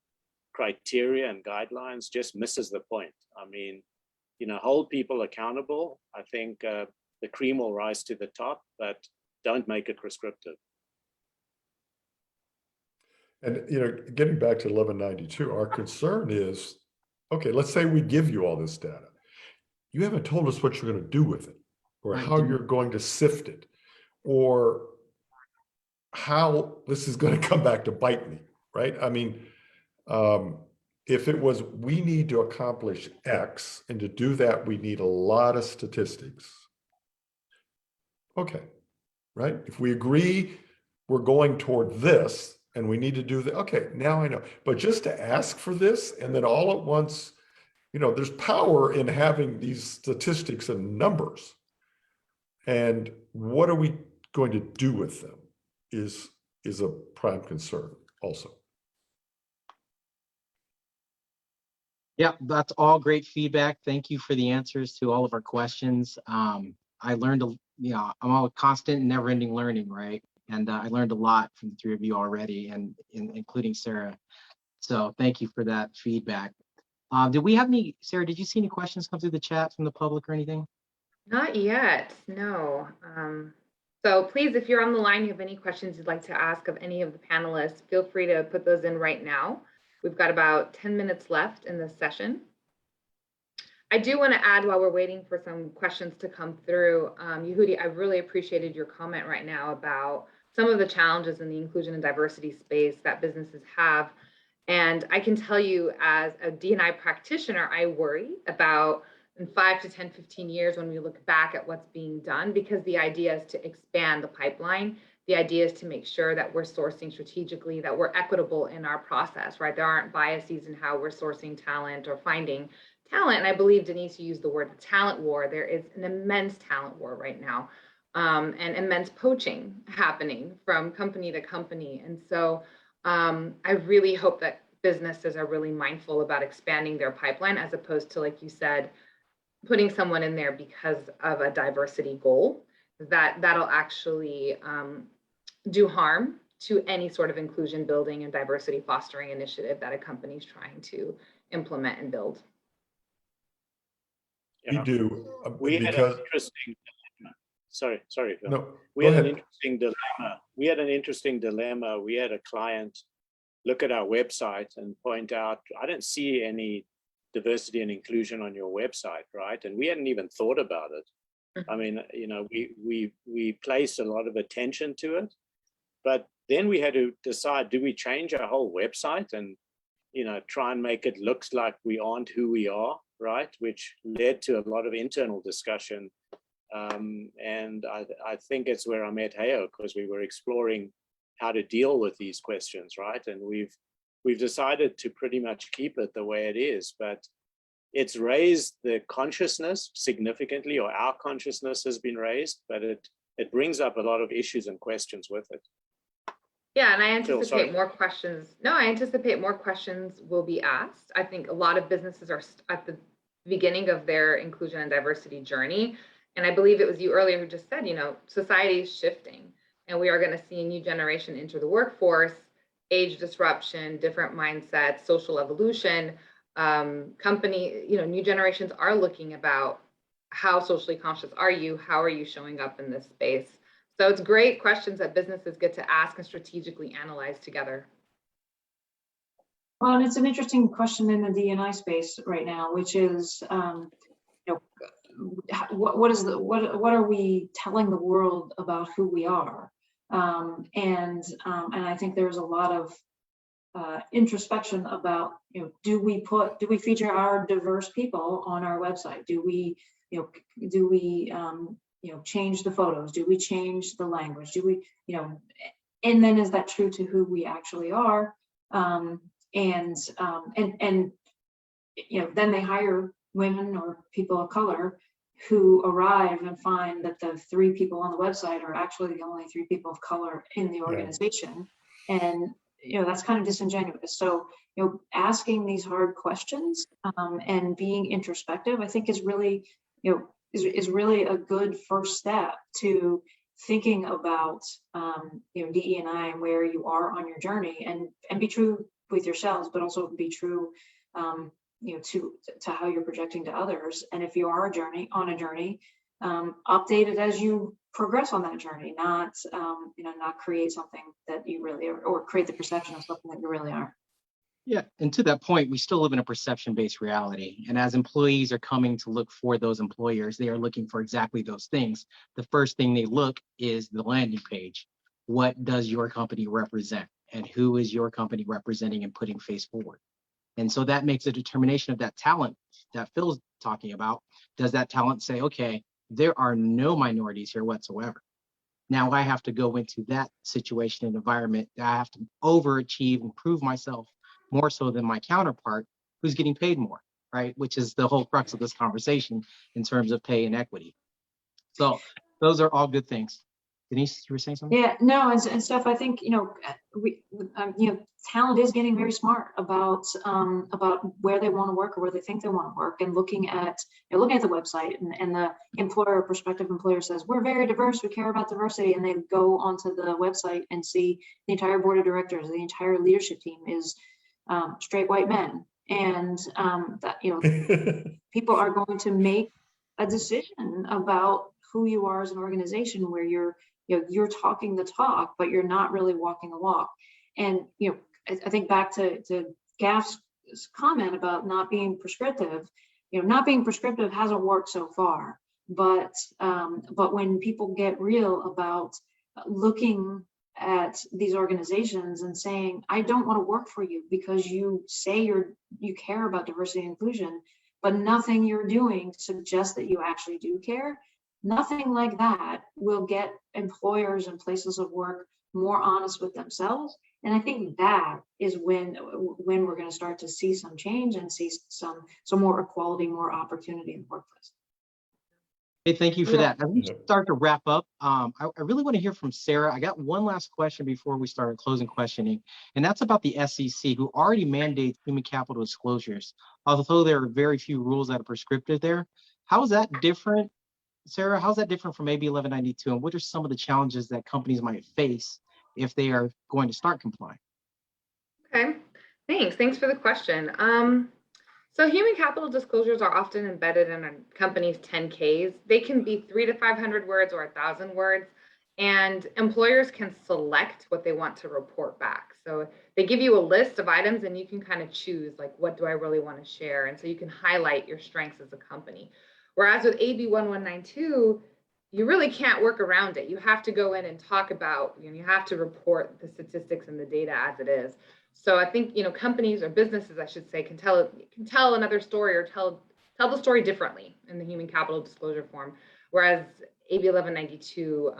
criteria and guidelines, just misses the point. I mean, hold people accountable. I think the cream will rise to the top, but don't make it prescriptive. And, getting back to 1192, our concern is, okay, let's say we give you all this data. You haven't told us what you're going to do with it, or how you're going to sift it, or how this is going to come back to bite me, right? I mean, if it was, we need to accomplish X, and to do that, we need a lot of statistics. Okay, right? If we agree we're going toward this, and we need to do that, okay, now I know. But just to ask for this, and then all at once, there's power in having these statistics and numbers. And what are we going to do with them is a prime concern also. Yeah, that's all great feedback. Thank you for the answers to all of our questions. I learned, I'm all constant and never-ending learning, right? And I learned a lot from the three of you already, and including Sarah. So thank you for that feedback. Did we have any, Sarah, did you see any questions come through the chat from the public or anything? Not yet, no. So please, if you're on the line, you have any questions you'd like to ask of any of the panelists, feel free to put those in right now. We've got about 10 minutes left in this session. I do want to add, while we're waiting for some questions to come through, Yehudi, I really appreciated your comment right now about some of the challenges in the inclusion and diversity space that businesses have. And I can tell you, as a D&I practitioner, I worry about in 5 to 10, 15 years when we look back at what's being done, because the idea is to expand the pipeline. The idea is to make sure that we're sourcing strategically, that we're equitable in our process, right? There aren't biases in how we're sourcing talent or finding talent. And I believe, Denise, you used the word talent war. There is an immense talent war right now, and immense poaching happening from company to company. And so I really hope that businesses are really mindful about expanding their pipeline, as opposed to, like you said, putting someone in there because of a diversity goal, that'll actually do harm to any sort of inclusion building and diversity fostering initiative that a company is trying to implement and build. We do. We because... had an interesting dilemma. Sorry, Phil. No, we had an interesting dilemma. We had an interesting dilemma. We had a client look at our website and point out, I don't see any diversity and inclusion on your website, right? And we hadn't even thought about it. I mean, we placed a lot of attention to it, but then we had to decide, do we change our whole website and, try and make it look like we aren't who we are, right? Which led to a lot of internal discussion. And I think it's where I met Hei-ock, because we were exploring how to deal with these questions, right? And we've decided to pretty much keep it the way it is, but it's raised the consciousness significantly, or our consciousness has been raised, but it brings up a lot of issues and questions with it. Yeah, and I anticipate more questions. No, I anticipate more questions will be asked. I think a lot of businesses are at the beginning of their inclusion and diversity journey. And I believe it was you earlier who just said, society is shifting, and we are going to see a new generation enter the workforce, age disruption, different mindsets, social evolution. New generations are looking about how socially conscious are you? How are you showing up in this space? So it's great questions that businesses get to ask and strategically analyze together. Well, and it's an interesting question in the D&I space right now, which is, what are we telling the world about who we are? And I think there's a lot of introspection about, do we feature our diverse people on our website? Do we change the photos? Do we change the language? Do we, and then is that true to who we actually are? Then they hire women or people of color, who arrive and find that the 3 people on the website are actually the only 3 people of color in the organization. And, that's kind of disingenuous. So, asking these hard questions and being introspective, I think is really, is really a good first step to thinking about, DE&I and where you are on your journey, and be true with yourselves, but also be true, to how you're projecting to others. And if you are on a journey, update it as you progress on that journey, not create something that you really are, or create the perception of something that you really are. Yeah, and to that point, we still live in a perception-based reality. And as employees are coming to look for those employers, they are looking for exactly those things. The first thing they look is the landing page. What does your company represent? And who is your company representing and putting face forward? And so that makes a determination of that talent that Phil's talking about. Does that talent say, okay, there are no minorities here whatsoever? Now I have to go into that situation and environment. I have to overachieve and prove myself more so than my counterpart who's getting paid more, right? Which is the whole crux of this conversation in terms of pay and equity. So those are all good things. Denise, you were saying something? Yeah, no, and Steph, I think, talent is getting very smart about where they want to work or where they think they want to work, and looking at the website, and the prospective employer says, we're very diverse, we care about diversity, and they go onto the website and see the entire board of directors, the entire leadership team is straight white men, and that people are going to make a decision about who you are as an organization, where you're talking the talk, but you're not really walking the walk. And I think back to Gaff's comment about not being prescriptive. Not being prescriptive hasn't worked so far, but when people get real about looking at these organizations and saying, I don't want to work for you because you say you care about diversity and inclusion, but nothing you're doing suggests that you actually do care. Nothing like that will get employers and places of work more honest with themselves. And I think that is when we're going to start to see some change and see some more equality, more opportunity in the workplace. Hey, thank you for that. As we start to wrap up, I really want to hear from Sarah. I got one last question before we start closing questioning, and that's about the SEC, who already mandates human capital disclosures. Although there are very few rules that are prescriptive there. How is that different, Sarah? How's that different from AB 1192, and what are some of the challenges that companies might face if they are going to start complying? Okay, thanks for the question. So human capital disclosures are often embedded in a company's 10Ks. They can be 300 to 500 words or 1,000 words, and employers can select what they want to report back. So they give you a list of items, and you can kind of choose, like, what do I really want to share? And so you can highlight your strengths as a company. Whereas with AB 1192, you really can't work around it. You have to go in and talk about, you have to report the statistics and the data as it is. So I think, companies or businesses, I should say, can tell another story, or tell the story differently in the human capital disclosure form, whereas AB 1192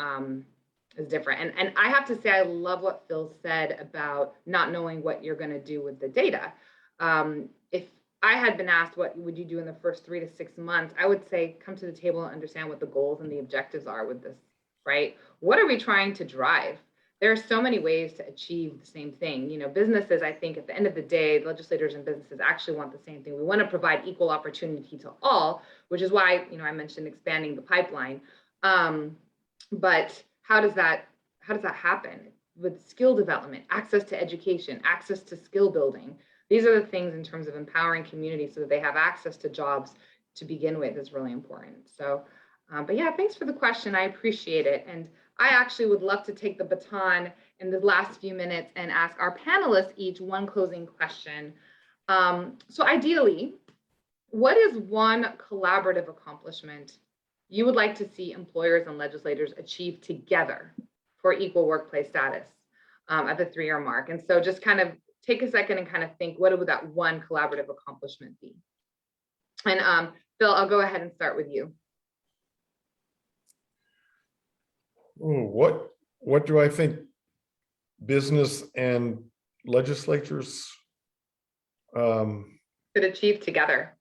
is different. And I have to say, I love what Phil said about not knowing what you're going to do with the data. If I had been asked what would you do in the first 3 to 6 months, I would say come to the table and understand what the goals and the objectives are with this, right? What are we trying to drive? There are so many ways to achieve the same thing. Businesses, I think at the end of the day, legislators and businesses actually want the same thing. We want to provide equal opportunity to all, which is why, I mentioned expanding the pipeline. But how does that happen? With skill development, access to education, access to skill building. These are the things in terms of empowering communities so that they have access to jobs to begin with is really important. So, but yeah, thanks for the question. I appreciate it. And I actually would love to take the baton in the last few minutes and ask our panelists each one closing question. So ideally, what is one collaborative accomplishment you would like to see employers and legislators achieve together for equal workplace status at the 3-year mark? And so just kind of take a second and kind of think, what would that one collaborative accomplishment be? And Phil, I'll go ahead and start with you. What do I think business and legislatures could achieve together?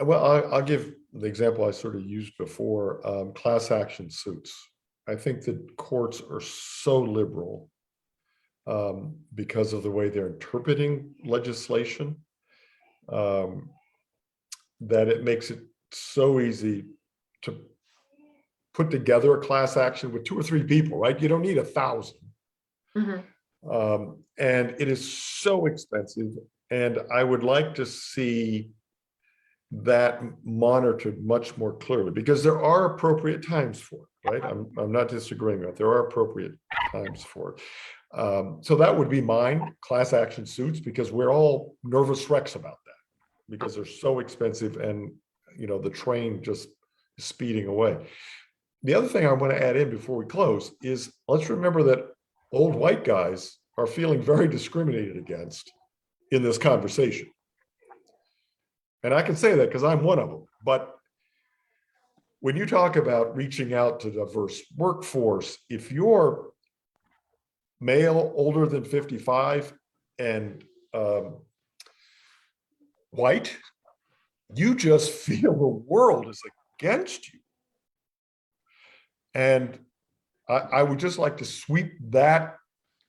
Well, I'll give the example I sort of used before, class action suits. I think that courts are so liberal because of the way they're interpreting legislation, that it makes it so easy to put together a class action with 2 or 3 people, right? You don't need 1,000. And it is so expensive. And I would like to see that monitored much more clearly, because there are appropriate times for it, right? I'm not disagreeing with it. There are appropriate times for it. So that would be mine, class action suits, because we're all nervous wrecks about that, because they're so expensive and, you know, the train just is speeding away. The other thing I want to add in before we close is, let's remember that old white guys are feeling very discriminated against in this conversation. And I can say that because I'm one of them. But when you talk about reaching out to diverse workforce, if you're male, older than 55, and white, you just feel the world is against you. And I would just like to sweep that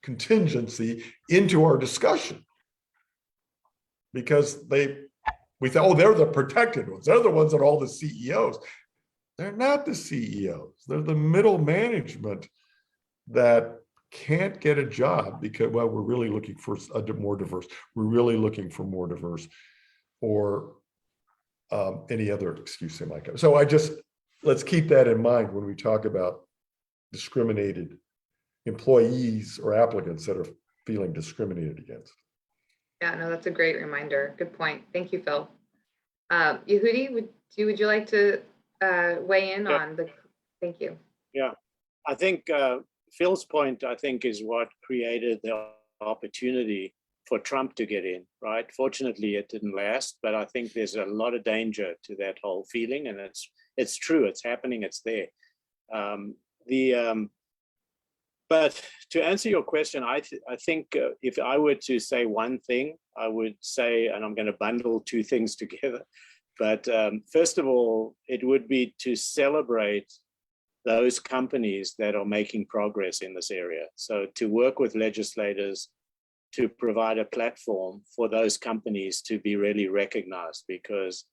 contingency into our discussion, because we thought, oh, they're the protected ones. They're the ones that are all the CEOs. They're not the CEOs. They're the middle management that can't get a job because, well, we're really looking for more diverse. We're really looking for more diverse, or any other excuse they might have. So let's keep that in mind when we talk about discriminated employees or applicants that are feeling discriminated against. Yeah, no, that's a great reminder. Good point. Thank you, Phil. Yehudi, would you like to weigh in on the, thank you. Yeah, I think Phil's point, I think, is what created the opportunity for Trump to get in, right? Fortunately, it didn't last, but I think there's a lot of danger to that whole feeling, and it's true, it's happening, it's there. But to answer your question, I think if I were to say one thing, I would say, and I'm going to bundle 2 things together, but first of all, it would be to celebrate those companies that are making progress in this area. So to work with legislators to provide a platform for those companies to be really recognized, because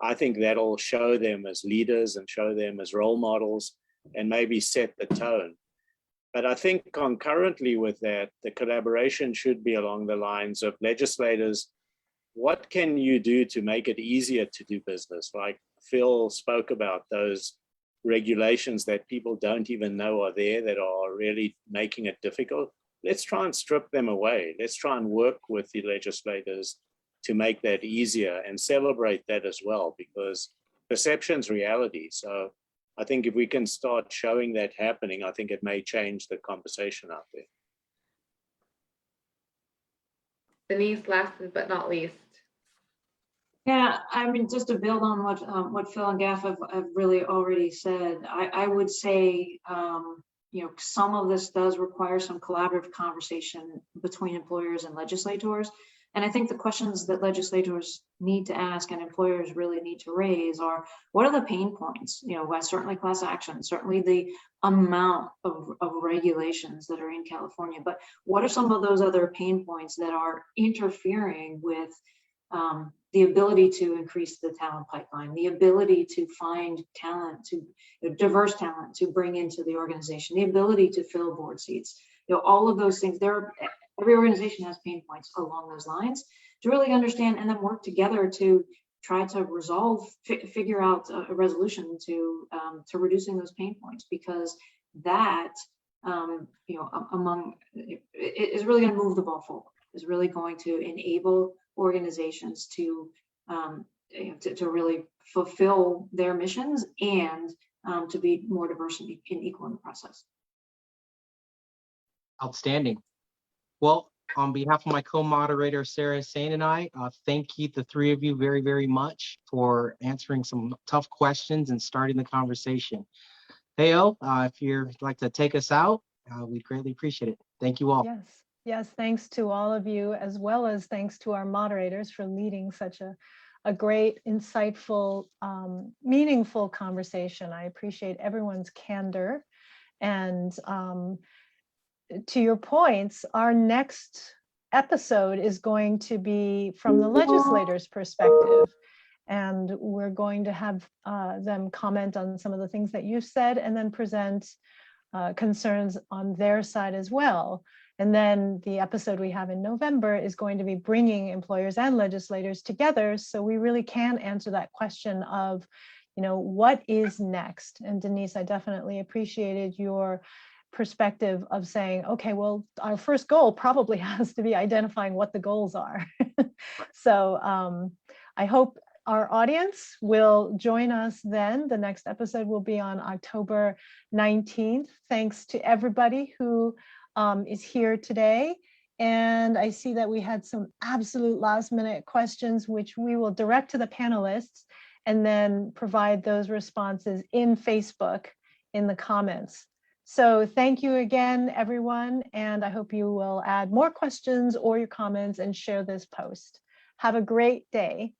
I think that'll show them as leaders and show them as role models and maybe set the tone. But I think concurrently with that, the collaboration should be along the lines of legislators. What can you do to make it easier to do business? Like Phil spoke about, those regulations that people don't even know are there, that are really making it difficult. Let's try and strip them away. Let's try and work with the legislators to make that easier and celebrate that as well, because perception's reality. So I think if we can start showing that happening, I think it may change the conversation out there. Denise, last but not least. Yeah, I mean, just to build on what Phil and Gaff have really already said, I would say, you know, some of this does require some collaborative conversation between employers and legislators. And I think the questions that legislators need to ask and employers really need to raise are, what are the pain points? You know, certainly class action, certainly the amount of regulations that are in California, but what are some of those other pain points that are interfering with the ability to increase the talent pipeline, the ability to find talent, diverse talent to bring into the organization, the ability to fill board seats, you know, all of those things. Every organization has pain points along those lines to really understand and then work together to try to resolve, figure out a resolution to reducing those pain points, because that, you know, is really going to move the ball forward, is really going to enable organizations to really fulfill their missions and to be more diverse and equal in the process. Outstanding. Well, on behalf of my co-moderator, Sarah Sain, and I, thank you, the 3 of you, very, very much for answering some tough questions and starting the conversation. Hei-ock, if you'd like to take us out, we'd greatly appreciate it. Thank you all. Yes, thanks to all of you, as well as thanks to our moderators for leading such a a great, insightful, meaningful conversation. I appreciate everyone's candor. And to your points, our next episode is going to be from the legislators' perspective. And we're going to have them comment on some of the things that you've said and then present concerns on their side as well. And then the episode we have in November is going to be bringing employers and legislators together so we really can answer that question of, what is next? And Denise, I definitely appreciated your perspective of saying, okay, well, our first goal probably has to be identifying what the goals are. So I hope our audience will join us then. The next episode will be on October 19th. Thanks to everybody who is here today. And I see that we had some absolute last minute questions, which we will direct to the panelists and then provide those responses in Facebook in the comments. So thank you again, everyone. And I hope you will add more questions or your comments and share this post. Have a great day.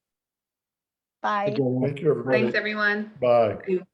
Bye. Thank you, everybody. Thanks, everyone. Bye. Thank you.